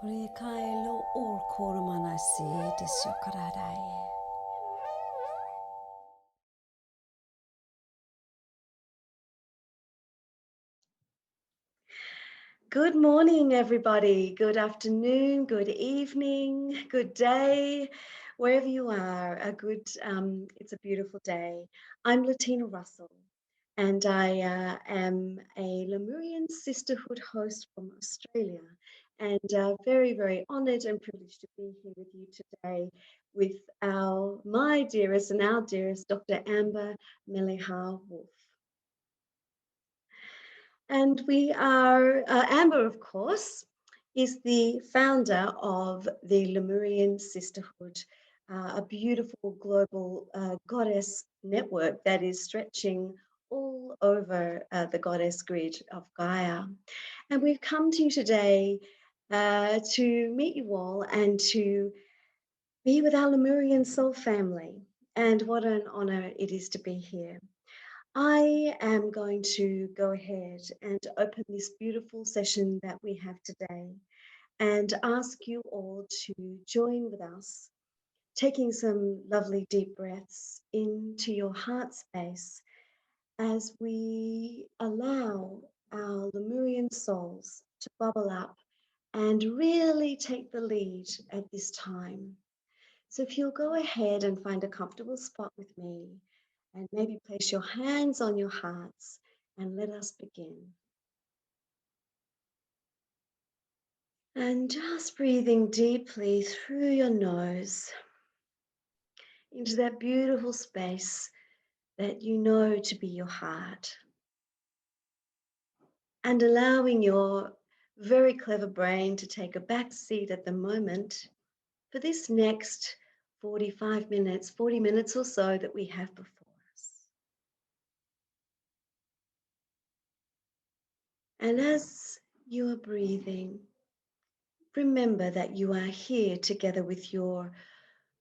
Rikailo orkormanasi disyokaradaye. Good morning, everybody. Good afternoon, good evening, good day, wherever you are. It's a beautiful day. I'm Letina Russell, and I am a Lemurian Sisterhood host from Australia, and very, very honoured and privileged to be here with you today with my dearest and our dearest Dr. Amber Mele'ha Wolf. And we are, Amber, of course, is the founder of the Lemurian Sisterhood, a beautiful global goddess network that is stretching all over the goddess grid of Gaia. And we've come to you today to meet you all and to be with our Lemurian soul family. And what an honor it is to be here. I am going to go ahead and open this beautiful session that we have today and ask you all to join with us, taking some lovely deep breaths into your heart space as we allow our Lemurian souls to bubble up and really take the lead at this time. So if you'll go ahead and find a comfortable spot with me, and maybe place your hands on your hearts and let us begin. And just breathing deeply through your nose into that beautiful space that you know to be your heart. And allowing your very clever brain to take a back seat at the moment for this next 45 minutes, 40 minutes or so that we have before us. And as you are breathing, remember that you are here together with your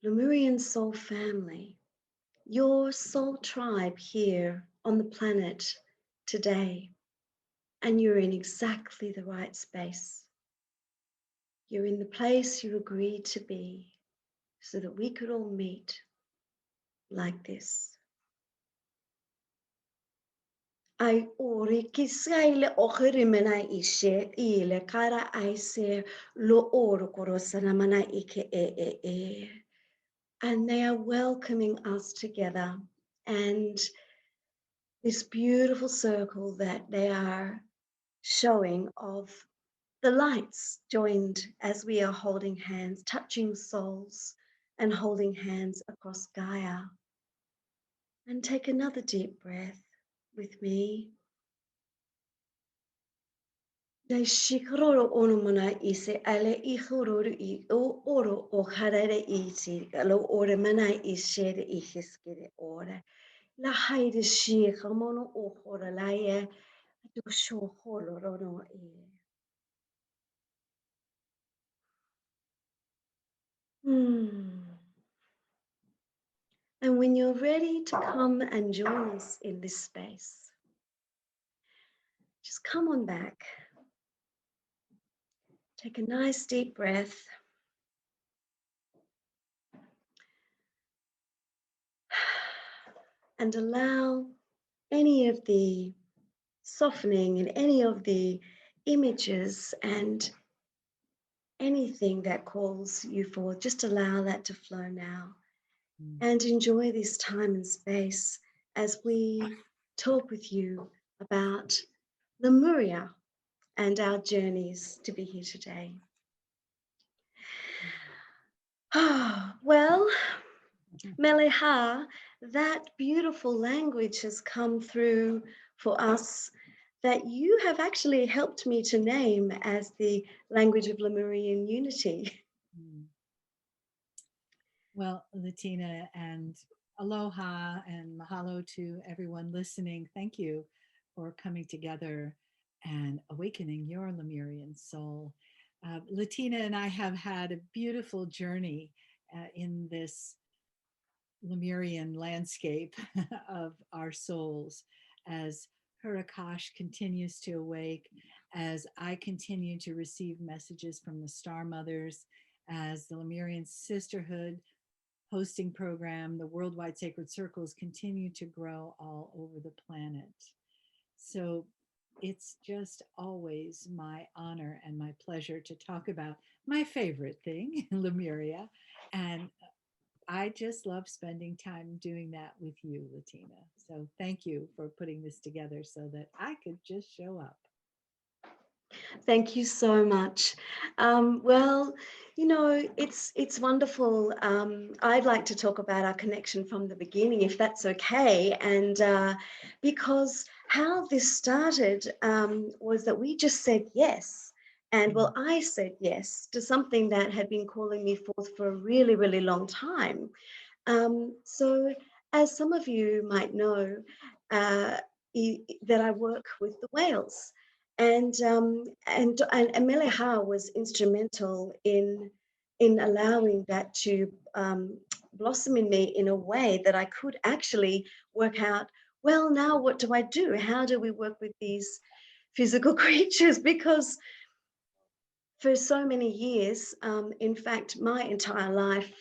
Lemurian soul family, your soul tribe here on the planet today. And you're in exactly the right space. You're in the place you agreed to be so that we could all meet like this. Ai ori kisaile ochirimena ishe ile kara aise lo oro korosana mana ike e. And they are welcoming us together, and this beautiful circle that they are showing of the lights joined as we are holding hands, touching souls and holding hands across Gaia. And take another deep breath with me. Dai shikroro onumana ise ale ichururu I o oro o harare isi alo ore mana ishere ihiskere ore. La haide shi kamono o hora laie do sho holo rono e. And when you're ready to come and join us in this space, just come on back. Take a nice deep breath. And allow any of the softening and any of the images and anything that calls you forth, just allow that to flow now. And enjoy this time and space as we talk with you about Lemuria and our journeys to be here today. Well, Mele'ha, that beautiful language has come through for us that you have actually helped me to name as the language of Lemurian unity. Well, Letina, and aloha and mahalo to everyone listening. Thank you for coming together and awakening your Lemurian soul. Letina and I have had a beautiful journey in this Lemurian landscape of our souls as her Akash continues to awake as I continue to receive messages from the Star Mothers, as the Lemurian Sisterhood hosting program, the Worldwide Sacred Circles continue to grow all over the planet. So it's just always my honor and my pleasure to talk about my favorite thing, Lemuria. And I just love spending time doing that with you, Letina. So thank you for putting this together so that I could just show up. Thank you so much. Well, you know, it's wonderful. I'd like to talk about our connection from the beginning, if that's okay. And because how this started was that we just said yes. And well, I said yes to something that had been calling me forth for a really, really long time. So, as some of you might know, uh, that I work with the whales, and Mele'ha was instrumental in allowing that to blossom in me in a way that I could actually work out. Well, now what do I do? How do we work with these physical creatures? Because for so many years, in fact, my entire life,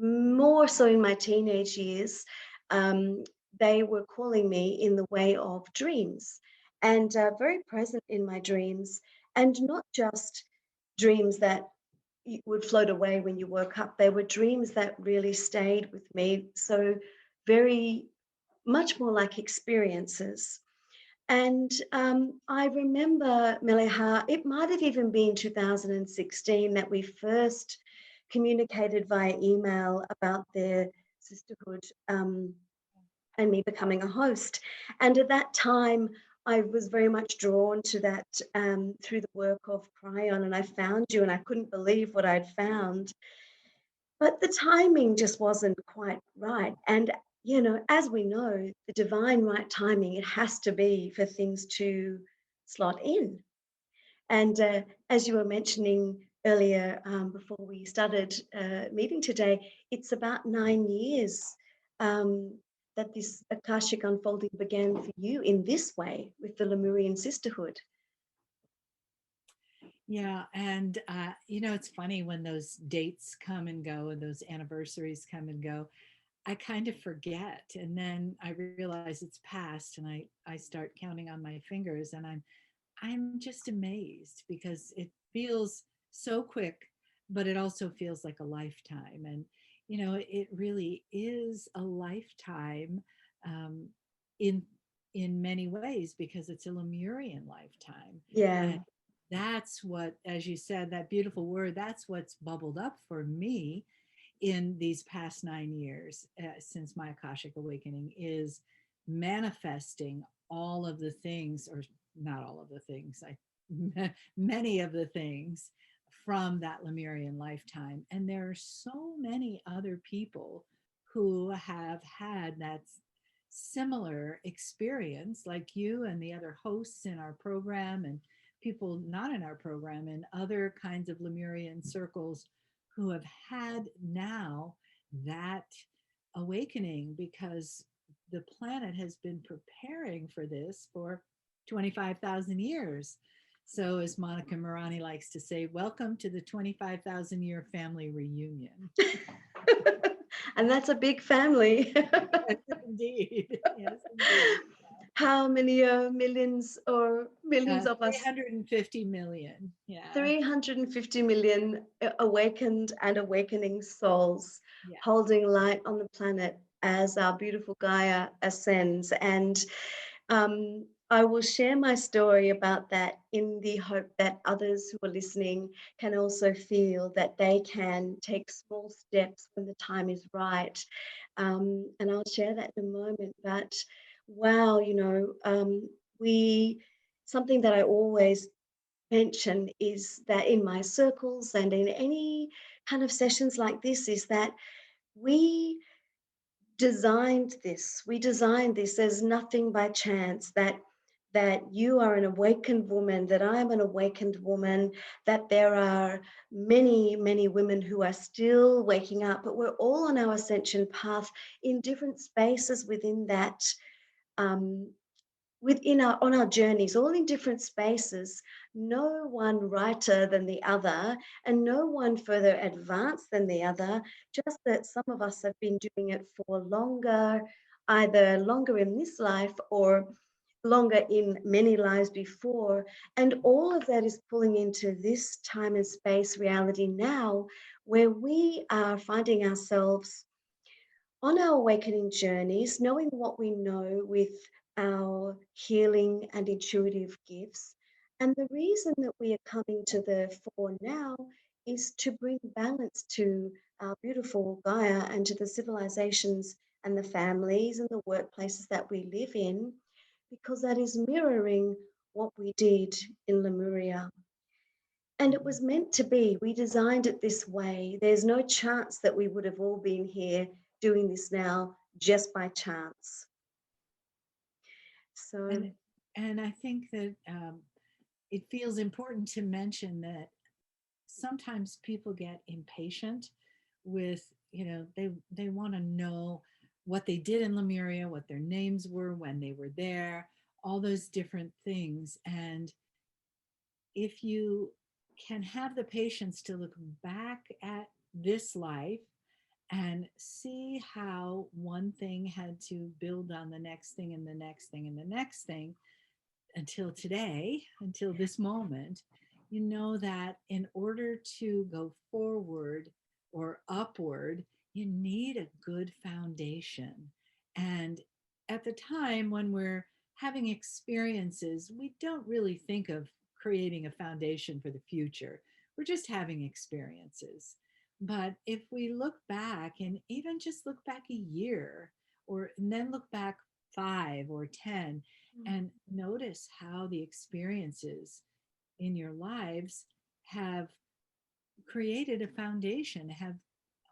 more so in my teenage years, um, they were calling me in the way of dreams and very present in my dreams. And not just dreams that would float away when you woke up, they were dreams that really stayed with me. So, very much more like experiences. And I remember, Meleha, it might have even been 2016 that we first communicated via email about their sisterhood and me becoming a host. And at that time, I was very much drawn to that through the work of Cryon, and I found you, and I couldn't believe what I'd found. But the timing just wasn't quite right. And, you know, as we know, the divine right timing, it has to be for things to slot in. And as you were mentioning earlier, before we started meeting today, it's about 9 years that this Akashic unfolding began for you in this way with the Lemurian Sisterhood. Yeah, and it's funny when those dates come and go and those anniversaries come and go. I kind of forget, and then I realize it's past, and I start counting on my fingers, and I'm just amazed because it feels so quick, but it also feels like a lifetime. And it really is a lifetime um, in in many ways because it's a Lemurian lifetime. Yeah, And that's what, as you said, that beautiful word, that's what's bubbled up for me in these past 9 years since my Akashic awakening is manifesting all of the things, or not all of the things, many of the things from that Lemurian lifetime. And there are so many other people who have had that similar experience, like you and the other hosts in our program, and people not in our program, and other kinds of Lemurian circles who have had now that awakening because the planet has been preparing for this for 25,000 years. So, as Monica Morani likes to say, welcome to the 25,000-year family reunion. and that's a big family. Yes, indeed. Yes, indeed. How many millions or millions of us? 350 million. Yeah. 350 million awakened and awakening souls Yeah. holding light on the planet as our beautiful Gaia ascends. And I will share my story about that in the hope that others who are listening can also feel that they can take small steps when the time is right. And I'll share that in a moment. But wow, we something that I always mention is that in my circles and in any kind of sessions like this is that we we designed this. There's nothing by chance that you are an awakened woman, that I'm an awakened woman, that there are many, many women who are still waking up, but we're all on our ascension path in different spaces within that um, within our on our journeys, all in different spaces, no one righter than the other, and no one further advanced than the other, just that some of us have been doing it for longer, either longer in this life or longer in many lives before. And all of that is pulling into this time and space reality now, where we are finding ourselves on our awakening journeys, knowing what we know with our healing and intuitive gifts. And the reason that we are coming to the fore now is to bring balance to our beautiful Gaia and to the civilizations and the families and the workplaces that we live in, because that is mirroring what we did in Lemuria. And it was meant to be. We designed it this way. There's no chance that we would have all been here doing this now just by chance. So, And I think that it feels important to mention that sometimes people get impatient with, they want to know what they did in Lemuria, what their names were, when they were there, all those different things. And if you can have the patience to look back at this life and see how one thing had to build on the next thing and the next thing and the next thing until today, until this moment, you know that in order to go forward or upward, you need a good foundation. And at the time when we're having experiences, we don't really think of creating a foundation for the future. We're just having experiences. But if we look back and even just look back a year or and then look back 5 or 10 and notice how the experiences in your lives have created a foundation, have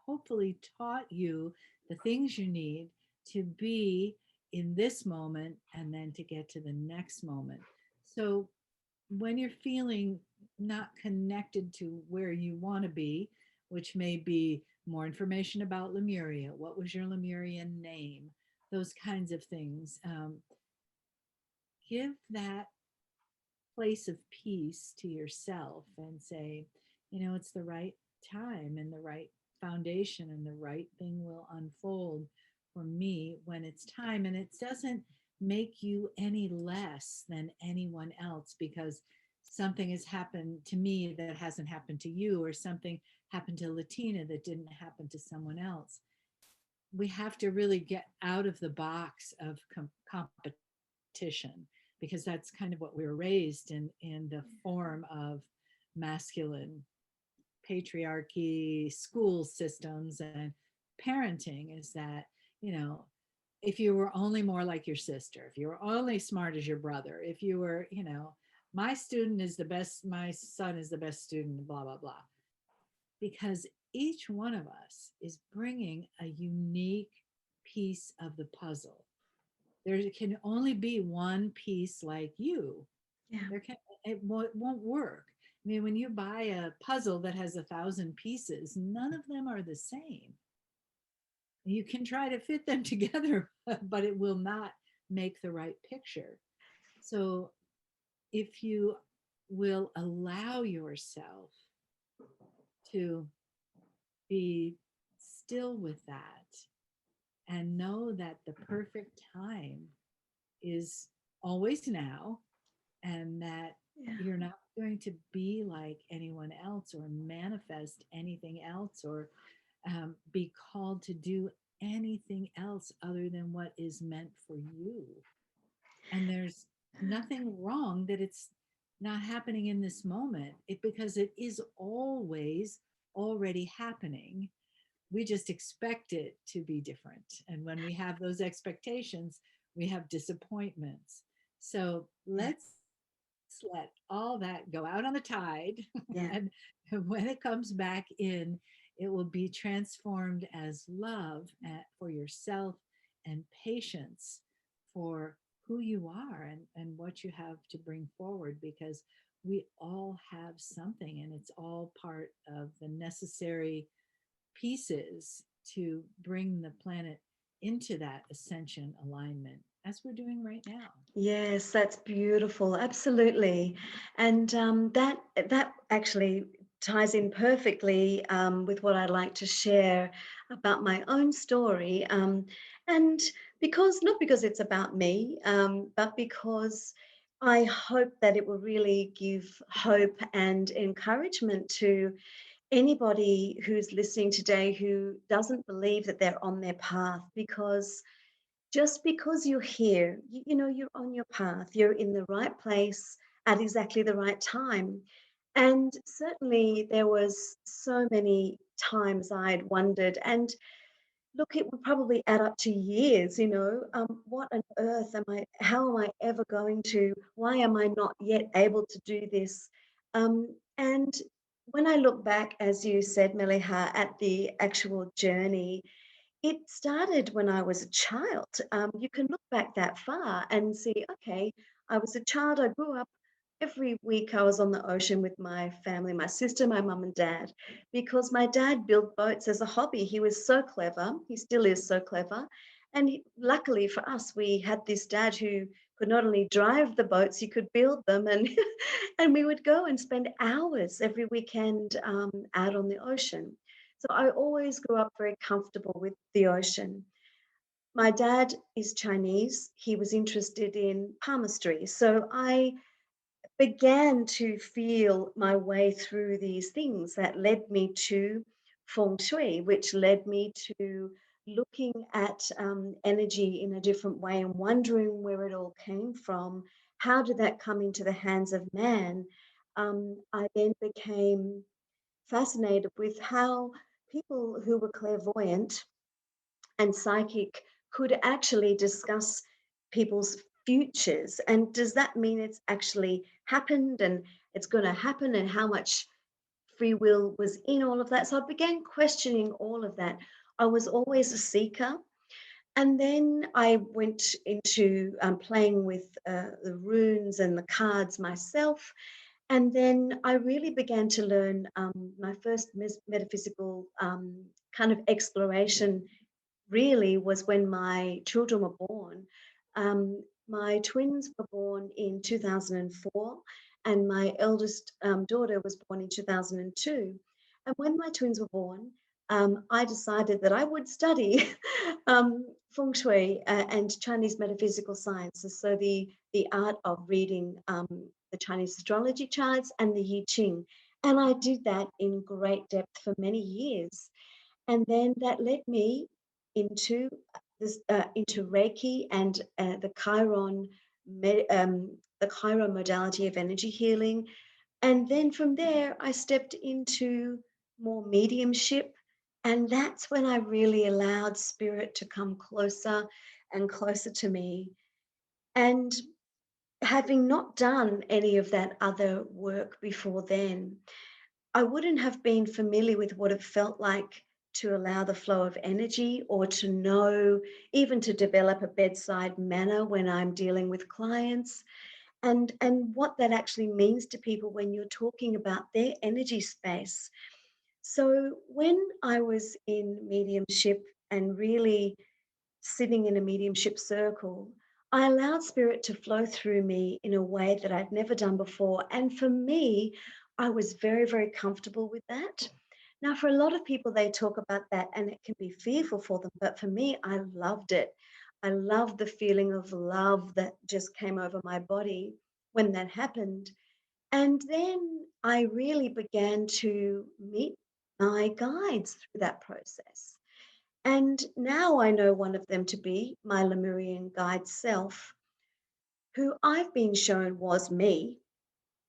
hopefully taught you the things you need to be in this moment and then to get to the next moment. So when you're feeling not connected to where you want to be, which may be more information about Lemuria, what was your Lemurian name, those kinds of things, give that place of peace to yourself and say, it's the right time and the right foundation and the right thing will unfold for me when it's time. And it doesn't make you any less than anyone else because something has happened to me that hasn't happened to you, or something happened to Latina that didn't happen to someone else. We have to really get out of the box of competition, because that's kind of what we were raised in the form of masculine patriarchy, school systems, and parenting, is that, you know, if you were only more like your sister, if you were only smart as your brother, if you were, my student is the best, my son is the best student, blah, blah, blah. Because each one of us is bringing a unique piece of the puzzle. There can only be one piece like you. yeah, It won't work. I mean, when you buy a puzzle that has 1,000 pieces, none of them are the same. You can try to fit them together, but it will not make the right picture. So if you will allow yourself to be still with that and know that the perfect time is always now, and that yeah, you're not going to be like anyone else or manifest anything else, or be called to do anything else other than what is meant for you. And there's nothing wrong that it's not happening in this moment, because it is always already happening. We just expect it to be different. And when we have those expectations, we have disappointments. So yeah, let's let all that go out on the tide. yeah, And when it comes back in, it will be transformed as love for yourself and patience for who you are, and what you have to bring forward, because we all have something and it's all part of the necessary pieces to bring the planet into that ascension alignment. as we're doing right now. Yes, that's beautiful. Absolutely. And that actually ties in perfectly with what I'd like to share about my own story. And because, not because it's about me, but because I hope that it will really give hope and encouragement to anybody who's listening today who doesn't believe that they're on their path, because just because you're here, you know, you're on your path, you're in the right place at exactly the right time. And certainly there was so many times I'd wondered, and look, it would probably add up to years, you know, what on earth am I, how am I ever going to, why am I not yet able to do this? And when I look back, as you said, Meleha, at the actual journey, it started when I was a child. You can look back that far and see, okay, I was a child, I grew up. Every week I was on the ocean with my family, my sister, my mum and dad, because my dad built boats as a hobby. He was so clever. He still is so clever. And luckily for us, we had this dad who could not only drive the boats, he could build them. And, and we would go and spend hours every weekend out on the ocean. So I always grew up very comfortable with the ocean. My dad is Chinese. He was interested in palmistry. So I began to feel my way through these things that led me to feng shui, which led me to looking at energy in a different way and wondering where it all came from. How did that come into the hands of man? I then became fascinated with how people who were clairvoyant and psychic could actually discuss people's futures. And does that mean it's actually happened and it's going to happen, and how much free will was in all of that? So I began questioning all of that. I was always a seeker. And then I went into playing with the runes and the cards myself. And then I really began to learn my first metaphysical kind of exploration really was when my children were born. My twins were born in 2004, and my eldest daughter was born in 2002. And when my twins were born, I decided that I would study feng shui and Chinese metaphysical sciences, so the art of reading the Chinese astrology charts and the I Ching. And I did that in great depth for many years. And then that led me into into Reiki and the Chiron modality of energy healing. And then from there, I stepped into more mediumship. And that's when I really allowed spirit to come closer and closer to me. And having not done any of that other work before then, I wouldn't have been familiar with what it felt like to allow the flow of energy, or to know, even to develop a bedside manner when I'm dealing with clients, and what that actually means to people when you're talking about their energy space. So when I was in mediumship and really sitting in a mediumship circle, I allowed spirit to flow through me in a way that I'd never done before. And for me, I was very, very comfortable with that. Now, for a lot of people, they talk about that and it can be fearful for them. But for me, I loved it. I loved the feeling of love that just came over my body when that happened. And then I really began to meet my guides through that process. And now I know one of them to be my Lemurian guide self, who I've been shown was me.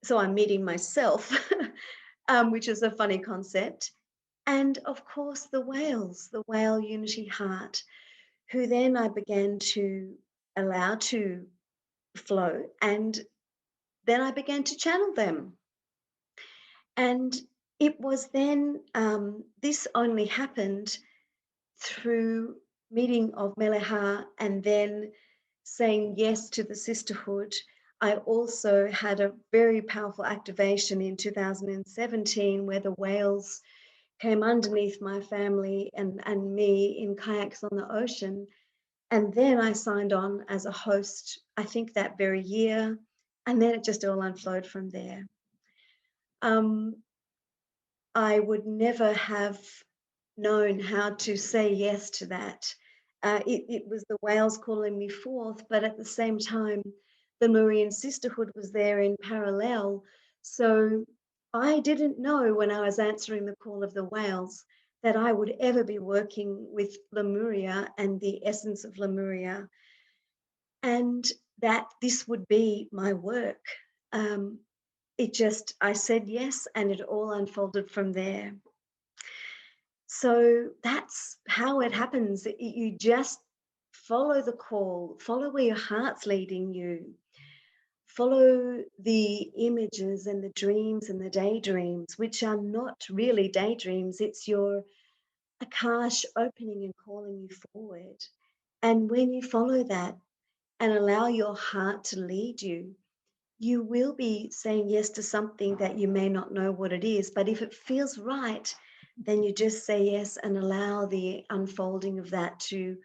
So I'm meeting myself, which is a funny concept. And of course, the whales, the whale unity heart, who then I began to allow to flow. And then I began to channel them. And it was then, this only happened through meeting of Mele'ha and then saying yes to the sisterhood. I also had a very powerful activation in 2017 where the whales came underneath my family and me in kayaks on the ocean. And then I signed on as a host, I think that very year. And then it just all unflowed from there. Um, I would never have known how to say yes to that. It was the whales calling me forth, but at the same time, the Lemurian Sisterhood was there in parallel. So I didn't know when I was answering the call of the whales that I would ever be working with Lemuria and the essence of Lemuria, and that this would be my work. Um, I said yes, and it all unfolded from there. So that's how it happens. You just follow the call, follow where your heart's leading you, follow the images and the dreams and the daydreams, which are not really daydreams. It's your Akash opening and calling you forward. And when you follow that and allow your heart to lead you, you will be saying yes to something that you may not know what it is. But if it feels right, then you just say yes and allow the unfolding of that to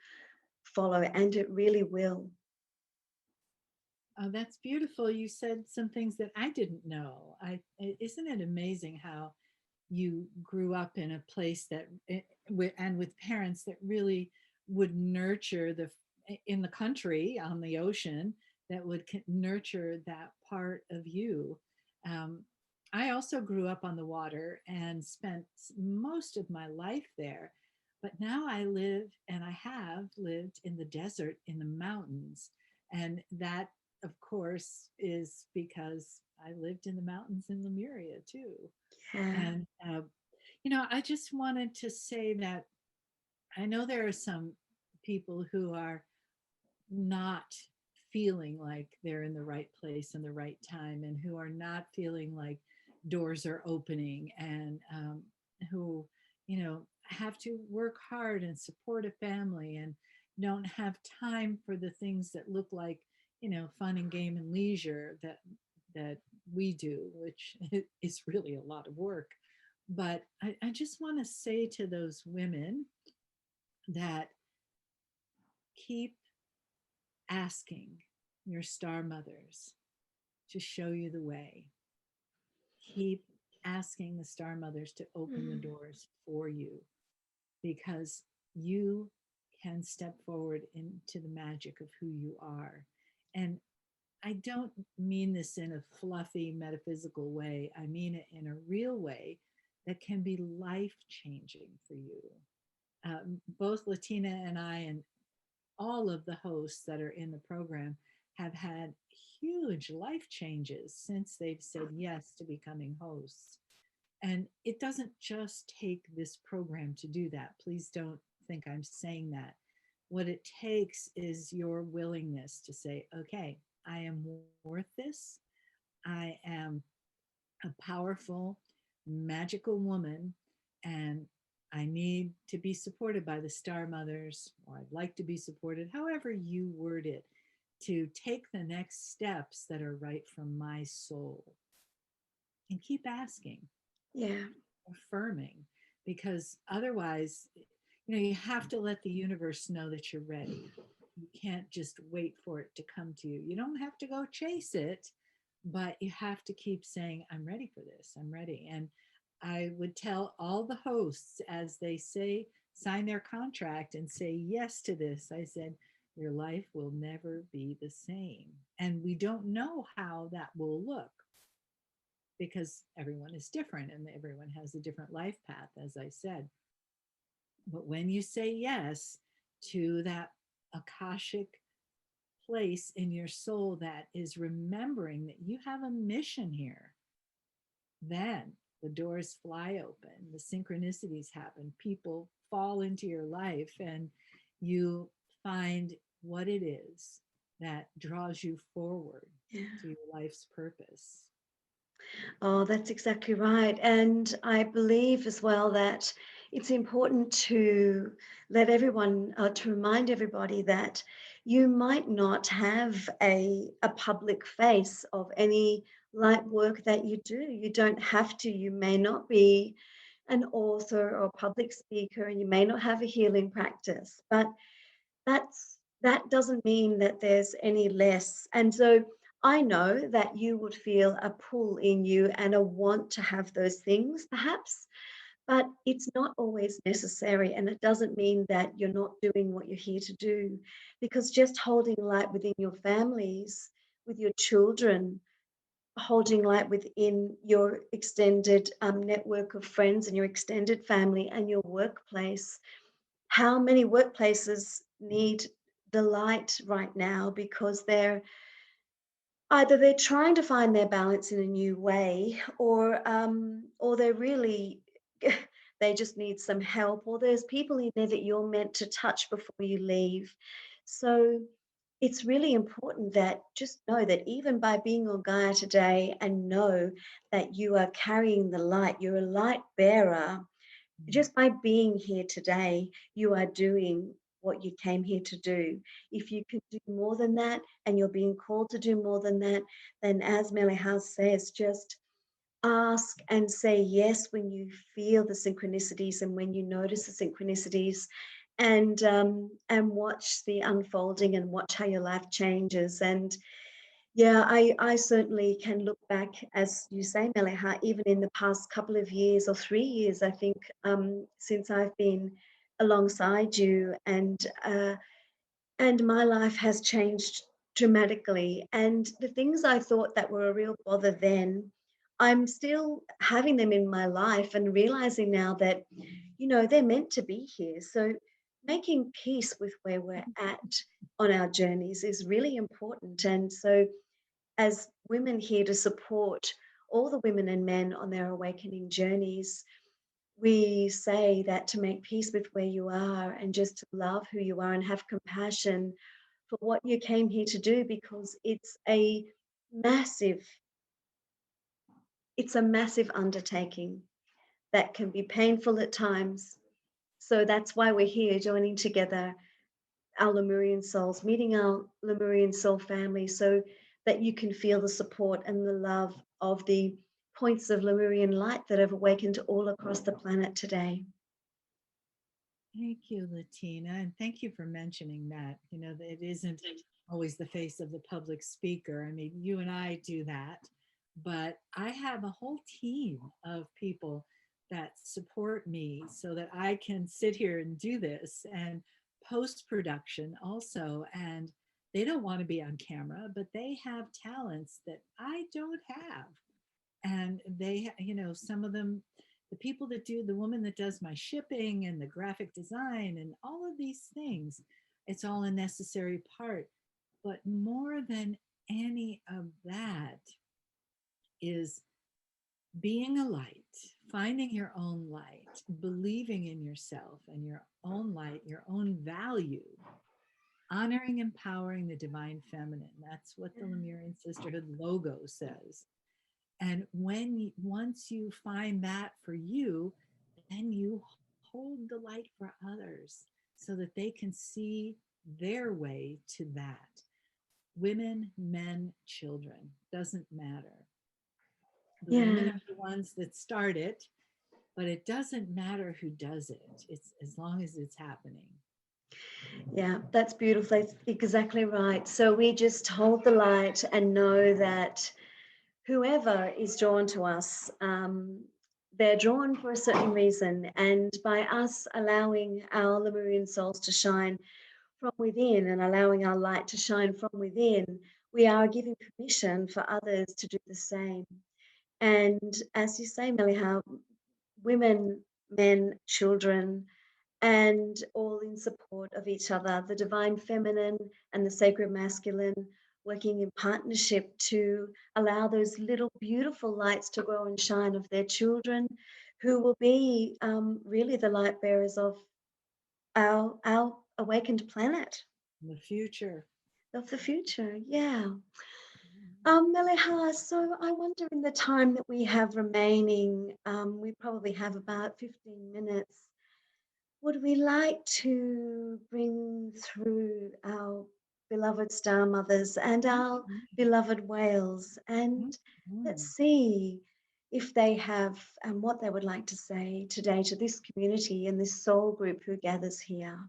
follow, and it really will. Oh, that's beautiful. You said some things that I didn't know. Isn't it amazing how you grew up in a place that and with parents that really would nurture the in the country on the ocean that would nurture that part of you. um, I also grew up on the water and spent most of my life there, but now I live and I have lived in the desert in the mountains, and that of course is because I lived in the mountains in Lemuria too. Yeah. And, I just wanted to say that I know there are some people who are not feeling like they're in the right place and the right time, and who are not feeling like doors are opening, and who, have to work hard and support a family and don't have time for the things that look like, fun and game and leisure that we do, which is really a lot of work. But I just want to say to those women that keep asking your star mothers to show you the way. Keep asking the star mothers to open the Mm. doors for you, because you can step forward into the magic of who you are. And I don't mean this in a fluffy metaphysical way. I mean it in a real way that can be life changing for you. Both Latina and I, and all of the hosts that are in the program, have had huge life changes since they've said yes to becoming hosts. And it doesn't just take this program to do that. Please don't think I'm saying that. What it takes is your willingness to say, okay, I am worth this. I am a powerful, magical woman, and I need to be supported by the Star Mothers, or I'd like to be supported, however you word it, to take the next steps that are right from my soul. And keep asking, Yeah. affirming, because otherwise, you have to let the universe know that you're ready. You can't just wait for it to come to you. You don't have to go chase it, but you have to keep saying, I'm ready for this. I'm ready. And I would tell all the hosts as they say, sign their contract and say yes to this. I said, your life will never be the same. And we don't know how that will look, because everyone is different and everyone has a different life path, as I said. But when you say yes to that Akashic place in your soul that is remembering that you have a mission here, then the doors fly open, the synchronicities happen, people fall into your life, and you find what it is that draws you forward Yeah. to your life's purpose. Oh, that's exactly right. And I believe as well that it's important to let everyone, to remind everybody that you might not have a public face of any light work that you do. You don't have to. You may not be an author or public speaker, and you may not have a healing practice, but that's that doesn't mean that there's any less. And so I know that you would feel a pull in you and a want to have those things, perhaps, but it's not always necessary. And it doesn't mean that you're not doing what you're here to do, because just holding light within your families, with your children, holding light within your extended network of friends and your extended family and your workplace. How many workplaces need the light right now because either they're trying to find their balance in a new way, or they're really they just need some help, or there's people in there that you're meant to touch before you leave. So it's really important that just know that even by being on Gaia today, and know that you are carrying the light, you're a light bearer. Just by being here today, you are doing what you came here to do. If you can do more than that, and you're being called to do more than that, then as Mele'ha says, just ask and say yes when you feel the synchronicities and when you notice the synchronicities, and watch the unfolding and watch how your life changes. And yeah, I certainly can look back, as you say, Meleha, even in the past couple of years or 3 years, I think, since I've been alongside you, and my life has changed dramatically. And the things I thought that were a real bother then, I'm still having them in my life and realizing now that, they're meant to be here. So making peace with where we're at on our journeys is really important. And so as women here to support all the women and men on their awakening journeys, we say that to make peace with where you are and just to love who you are and have compassion for what you came here to do, because massive it's a massive undertaking that can be painful at times. So that's why we're here joining together our Lemurian souls, meeting our Lemurian soul family, so that you can feel the support and the love of the points of Lemurian light that have awakened all across the planet today. Thank you, Latina. And thank you for mentioning that. That it isn't always the face of the public speaker. I mean, you and I do that, but I have a whole team of people that support me so that I can sit here and do this, and post production also. And they don't want to be on camera, but they have talents that I don't have. And some of them, the people that do, the woman that does my shipping and the graphic design and all of these things, it's all a necessary part. But more than any of that is being a light, finding your own light, believing in yourself and your own light, your own value, honoring, empowering the divine feminine. That's what the Lemurian Sisterhood logo says. And once you find that for you, then you hold the light for others so that they can see their way to that. Women, men, children, doesn't matter. The women Yeah, are the ones that start it, but it doesn't matter who does it. It's as long as it's happening. yeah, that's beautiful. That's exactly right. So we just hold the light and know that whoever is drawn to us, they're drawn for a certain reason. And by us allowing our Lemurian souls to shine from within and allowing our light to shine from within, we are giving permission for others to do the same. And as you say, Meleha, women, men, children, and all in support of each other, the divine feminine and the sacred masculine, working in partnership to allow those little beautiful lights to grow and shine of their children, who will be really the light bearers of our awakened planet In the future. of the future. Yeah. Meleha, so I wonder, in the time that we have remaining, we probably have about 15 minutes. Would we like to bring through our beloved star mothers and our beloved whales, and let's see if they have what they would like to say today to this community and this soul group who gathers here.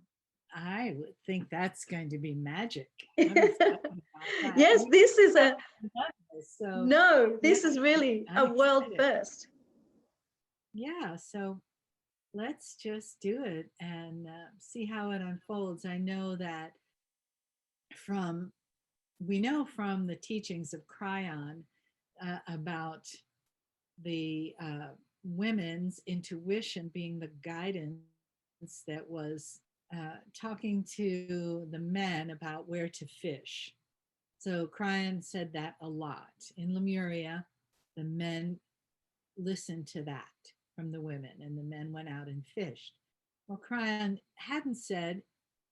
I would think that's going to be magic. I'm excited about that. Yes, this is a So no, yeah, this is really I'm a world excited. first. Yeah, so let's just do it and see how it unfolds. I know that from we know from the teachings of Cryon about the women's intuition being the guidance that was talking to the men about where to fish. So Cryon said that a lot. In Lemuria, the men listened to that from the women, and the men went out and fished. Well, Cryon hadn't said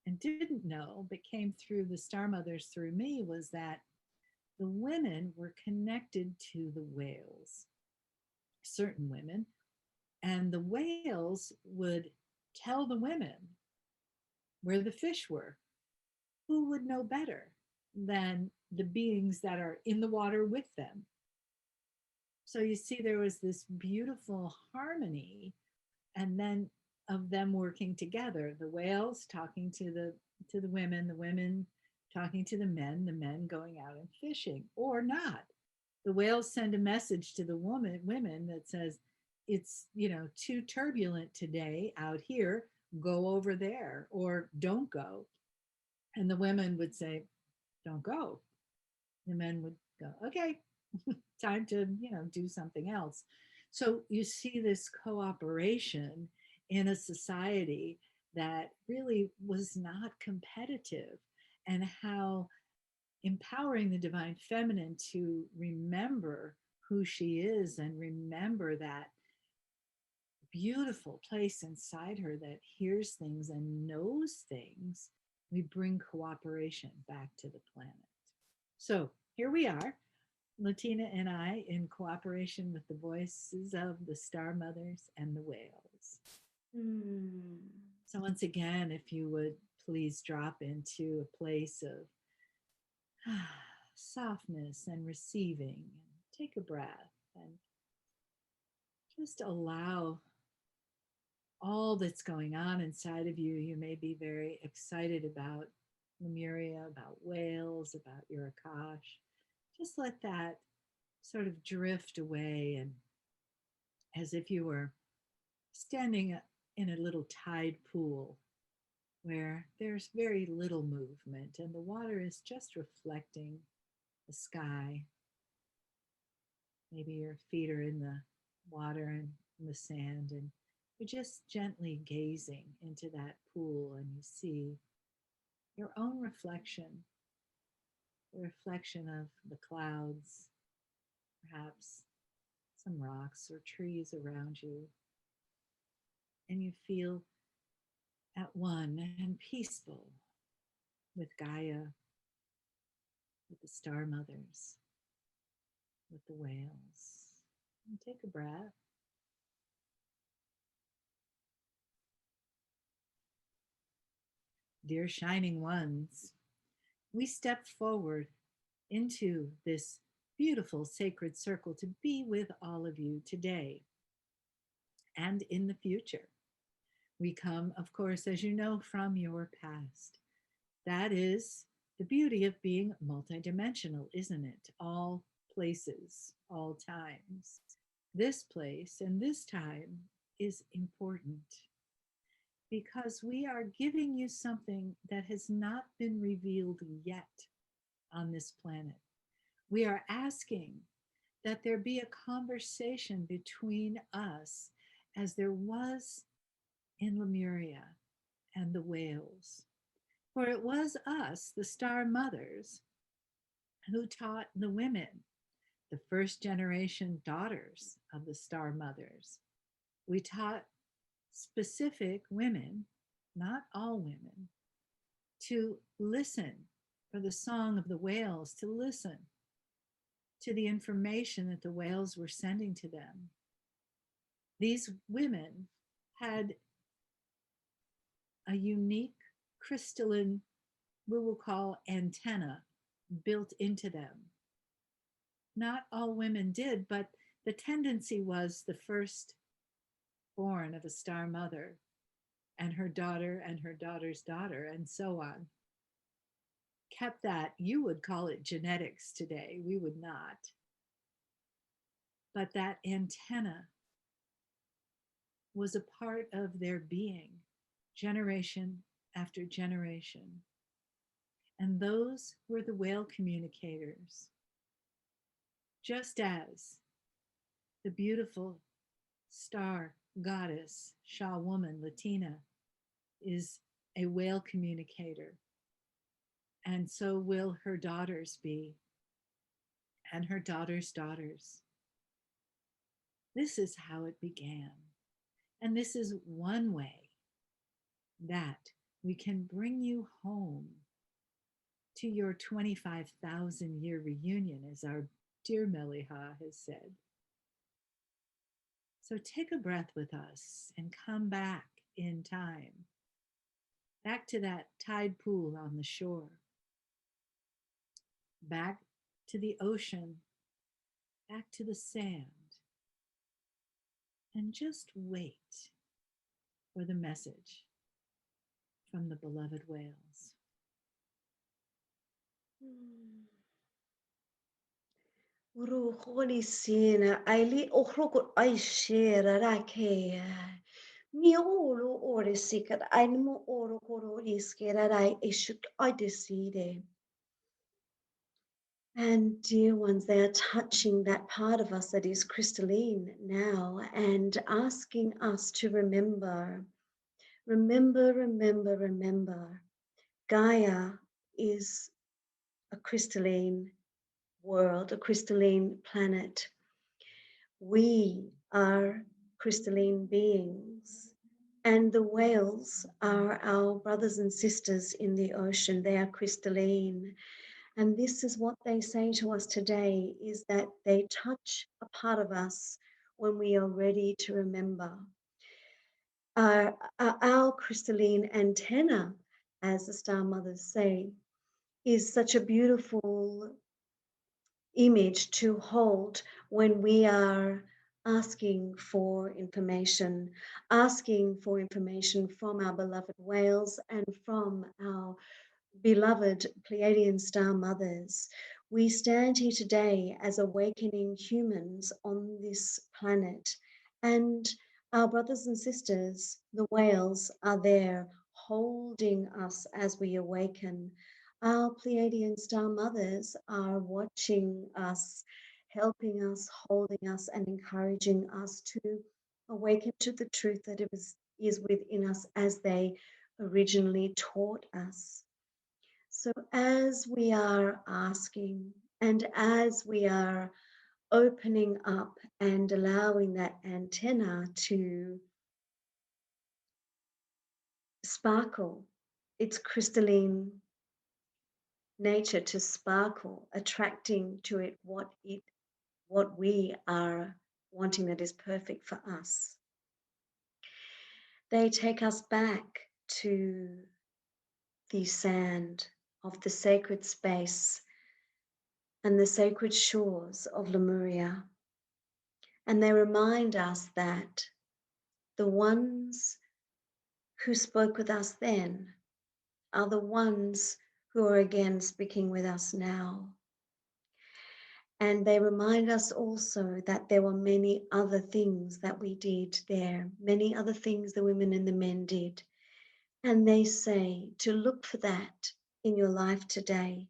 and didn't know, but came through the Star Mothers through me, was that the women were connected to the whales, certain women, and the whales would tell the women where the fish were. Who would know better than the beings that are in the water with them? So you see, there was this beautiful harmony, and then of them working together. The whales talking to the women talking to the men going out and fishing, or not. The whales send a message to the women that says, it's too turbulent today out here, go over there, or don't go. And the women would say, don't go. The men would go, okay, time to do something else. So you see this cooperation in a society that really was not competitive, and how empowering the divine feminine to remember who she is and remember that beautiful place inside her that hears things and knows things, we bring cooperation back to the planet. So here we are, Latina and I, in cooperation with the voices of the Star Mothers and the whales. Mm. So once again, if you would please drop into a place of softness and receiving, and take a breath and just allow all that's going on inside of you. You may be very excited about Lemuria, about whales, about your Akash. Just let that sort of drift away, and as if you were standing in a little tide pool where there's very little movement and the water is just reflecting the sky. Maybe your feet are in the water and in the sand, and you're just gently gazing into that pool, and you see your own reflection, the reflection of the clouds, perhaps some rocks or trees around you, and you feel at one and peaceful with Gaia, with the Star Mothers, with the whales. And take a breath. Dear shining ones, we step forward into this beautiful sacred circle to be with all of you today and in the future. We come, of course, as you know, from your past. That is the beauty of being multidimensional, isn't it? All places, all times. This place and this time is important because we are giving you something that has not been revealed yet on this planet. We are asking that there be a conversation between us as there was in Lemuria and the whales. For it was us, the Star Mothers, who taught the women, the first generation daughters of the Star Mothers. We taught specific women, not all women, to listen for the song of the whales, to listen to the information that the whales were sending to them. These women had a unique crystalline, we will call antenna, built into them. Not all women did, but the tendency was the first born of a star mother and her daughter and her daughter's daughter, and so on. Kept that, you would call it genetics today. We would not. But that antenna was a part of their being, generation after generation. And those were the whale communicators. Just as the beautiful star goddess, Shah woman, Letina, is a whale communicator. And so will her daughters be, and her daughters' daughters. This is how it began. And this is one way that we can bring you home to your 25,000 year reunion, as our dear Mele'ha has said. So take a breath with us and come back in time, back to that tide pool on the shore, back to the ocean, back to the sand, and just wait for the message from the beloved whales. Uru hori sina aili ohroko ai shera rakea. Mi oro ore sikat ainimo oro koro iskera rai ishuk I decide. And dear ones, they are touching that part of us that is crystalline now and asking us to remember. Gaia is a crystalline world, a crystalline planet. We are crystalline beings, and the whales are our brothers and sisters in the ocean. They are crystalline. And this is what they say to us today, is that they touch a part of us when we are ready to remember. Our crystalline antenna, as the Star Mothers say, is such a beautiful image to hold when we are asking for information from our beloved whales and from our beloved Pleiadian Star Mothers. We stand here today as awakening humans on this planet, and our brothers and sisters, the whales, are there holding us as we awaken. Our Pleiadian Star Mothers are watching us, helping us, holding us, and encouraging us to awaken to the truth that is within us as they originally taught us. So as we are asking and as we are opening up and allowing that antenna to sparkle, its crystalline nature to sparkle, attracting to it what we are wanting that is perfect for us. They take us back to the sand of the sacred space and the sacred shores of Lemuria. And they remind us that the ones who spoke with us then are the ones who are again speaking with us now. And they remind us also that there were many other things that we did there, many other things the women and the men did. And they say to look for that in your life today.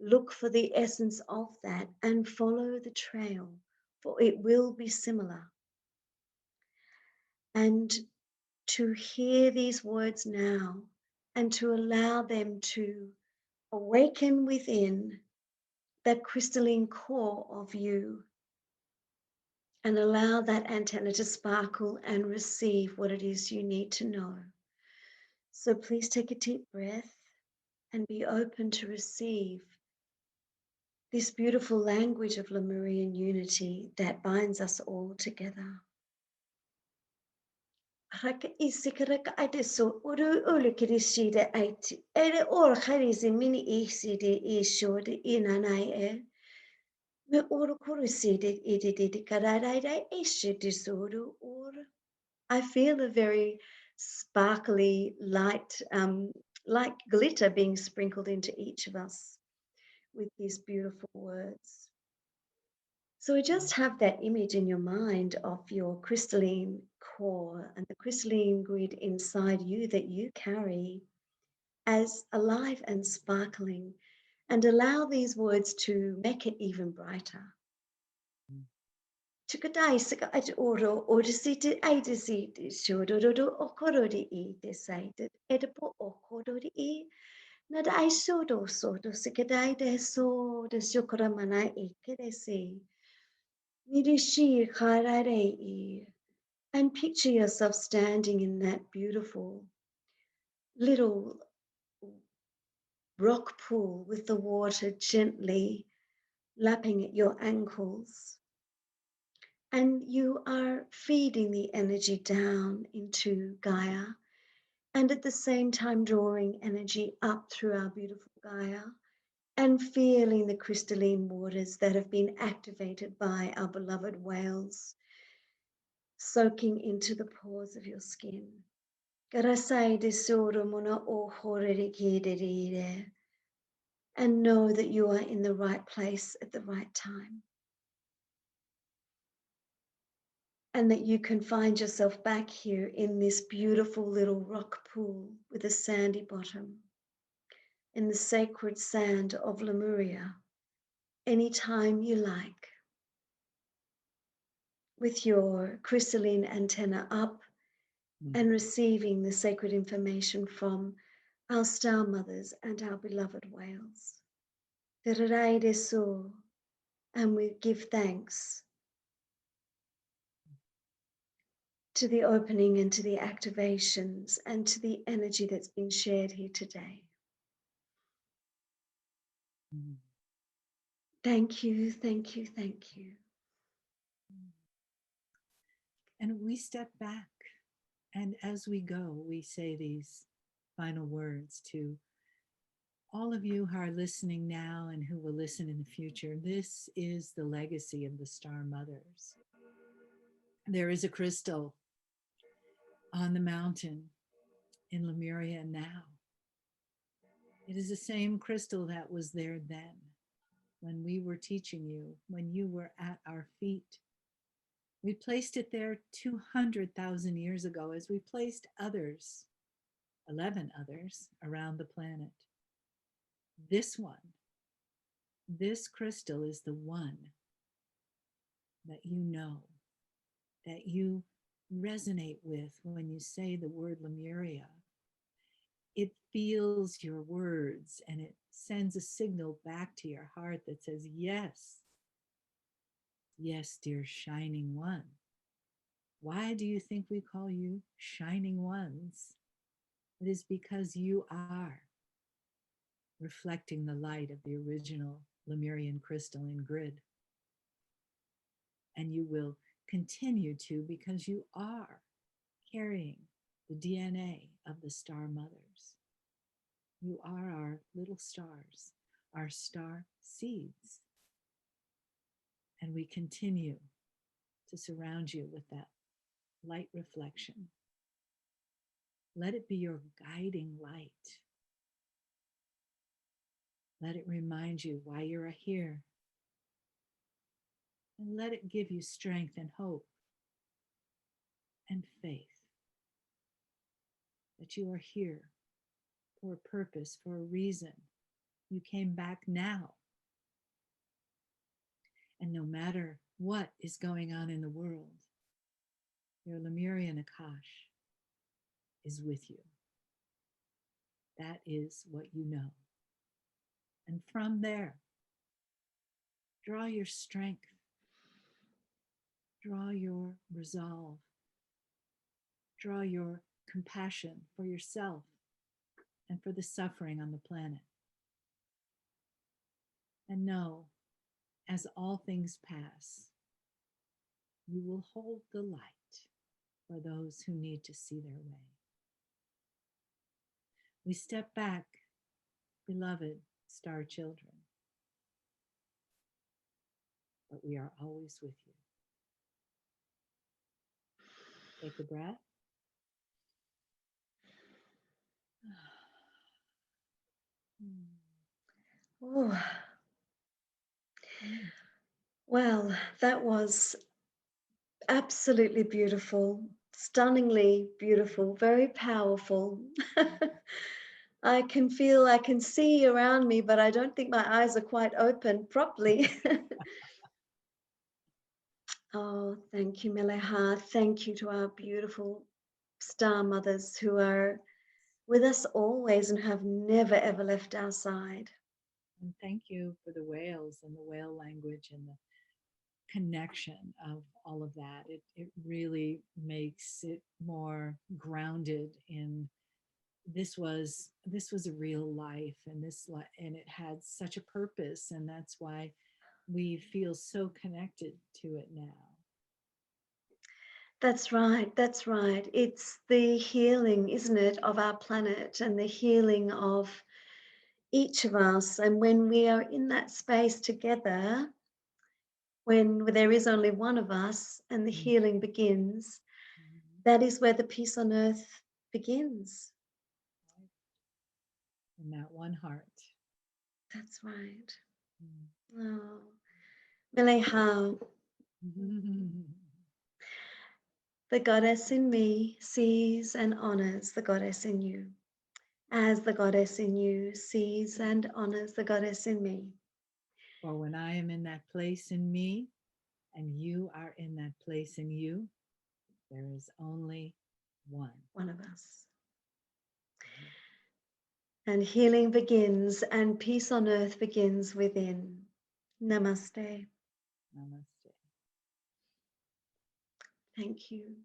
Look for the essence of that and follow the trail, for it will be similar. And to hear these words now and to allow them to awaken within that crystalline core of you and allow that antenna to sparkle and receive what it is you need to know. So please take a deep breath and be open to receive this beautiful language of Lemurian unity that binds us all together. Raka isikaraka adeso uru ulukirishida aiti ere or kharizi mini iside ishode inanae me uru kuruside ididi kararaida ishide suru or. I feel a very sparkly light, like glitter being sprinkled into each of us with these beautiful words. So just have that image in your mind of your crystalline core and the crystalline grid inside you that you carry as alive and sparkling, and allow these words to make it even brighter. Chukadai saka at oro or sit I deceit shododo okorori e decided edipo okorori e not I sodo sodo sikadai de so the sukaramana e kedesi. Nidishi karare e. And picture yourself standing in that beautiful little rock pool with the water gently lapping at your ankles. And you are feeding the energy down into Gaia and at the same time drawing energy up through our beautiful Gaia and feeling the crystalline waters that have been activated by our beloved whales soaking into the pores of your skin. And know that you are in the right place at the right time. And that you can find yourself back here in this beautiful little rock pool with a sandy bottom, in the sacred sand of Lemuria, anytime you like, with your crystalline antenna up and receiving the sacred information from our star mothers and our beloved whales. And we give thanks to the opening and to the activations and to the energy that's been shared here today. Thank you, thank you, thank you. And we step back, and as we go, we say these final words to all of you who are listening now and who will listen in the future. This is the legacy of the Star Mothers. There is a crystal on the mountain in Lemuria now. It is the same crystal that was there then, when we were teaching you, when you were at our feet. We placed it there 200,000 years ago, as we placed others, 11 others, around the planet. This one, this crystal is the one that you know, that you resonate with when you say the word Lemuria. It feels your words and it sends a signal back to your heart that says, yes, yes, dear shining one. Why do you think we call you shining ones? It is because you are reflecting the light of the original Lemurian crystalline grid. And you will continue to, because you are carrying the DNA of the Star Mothers. You are our little stars, our star seeds. And we continue to surround you with that light reflection. Let it be your guiding light. Let it remind you why you're here. And let it give you strength and hope and faith that you are here for a purpose, for a reason. You came back now. And no matter what is going on in the world, your Lemurian Akash is with you. That is what you know. And from there, draw your strength, draw your resolve, draw your compassion for yourself and for the suffering on the planet. And know, as all things pass, you will hold the light for those who need to see their way. We step back, beloved star children, but we are always with you. Take a breath. Oh, Mm. well, that was absolutely beautiful, stunningly beautiful, very powerful. I can feel, I can see around me, but I don't think my eyes are quite open properly. Oh, thank you, Mele'ha. Thank you to our beautiful star mothers who are with us always and have never ever left our side. And thank you for the whales and the whale language and the connection of all of that. It really makes it more grounded in this was a real life, and and it had such a purpose, and that's why we feel so connected to it now. That's right. That's right. It's the healing, isn't it, of our planet and the healing of each of us. And when we are in that space together, when there is only one of us and the Mm. healing begins, Mhm. that is where the peace on earth begins. In that one heart. That's right. Mm. Oh, Mele'ha, the goddess in me sees and honors the goddess in you, as the goddess in you sees and honors the goddess in me. For when I am in that place in me, and you are in that place in you, there is only one. One of us. And healing begins and peace on earth begins within. Namaste. Namaste. Thank you.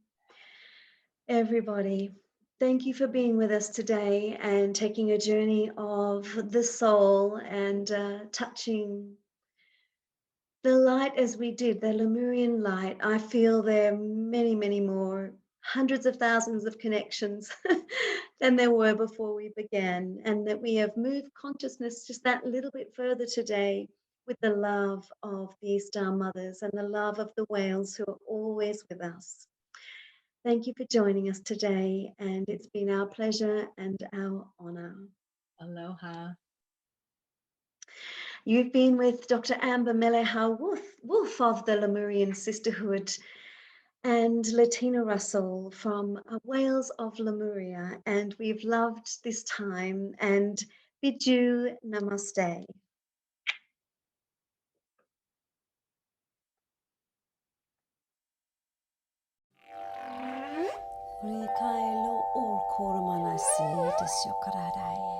Everybody, thank you for being with us today and taking a journey of the soul and touching the light as we did, the Lemurian light. I feel there are many, many more, hundreds of thousands of connections than there were before we began, and that we have moved consciousness just that little bit further today with the love of the Star Mothers and the love of the whales who are always with us. Thank you for joining us today, and it's been our pleasure and our honor. Aloha. You've been with Dr. Amber Mele'ha Wolf of the Lemurian Sisterhood and Letina Russell from Wales of Lemuria, and we've loved this time and bid you namaste. Rikailo or Koromana si desyokaradai.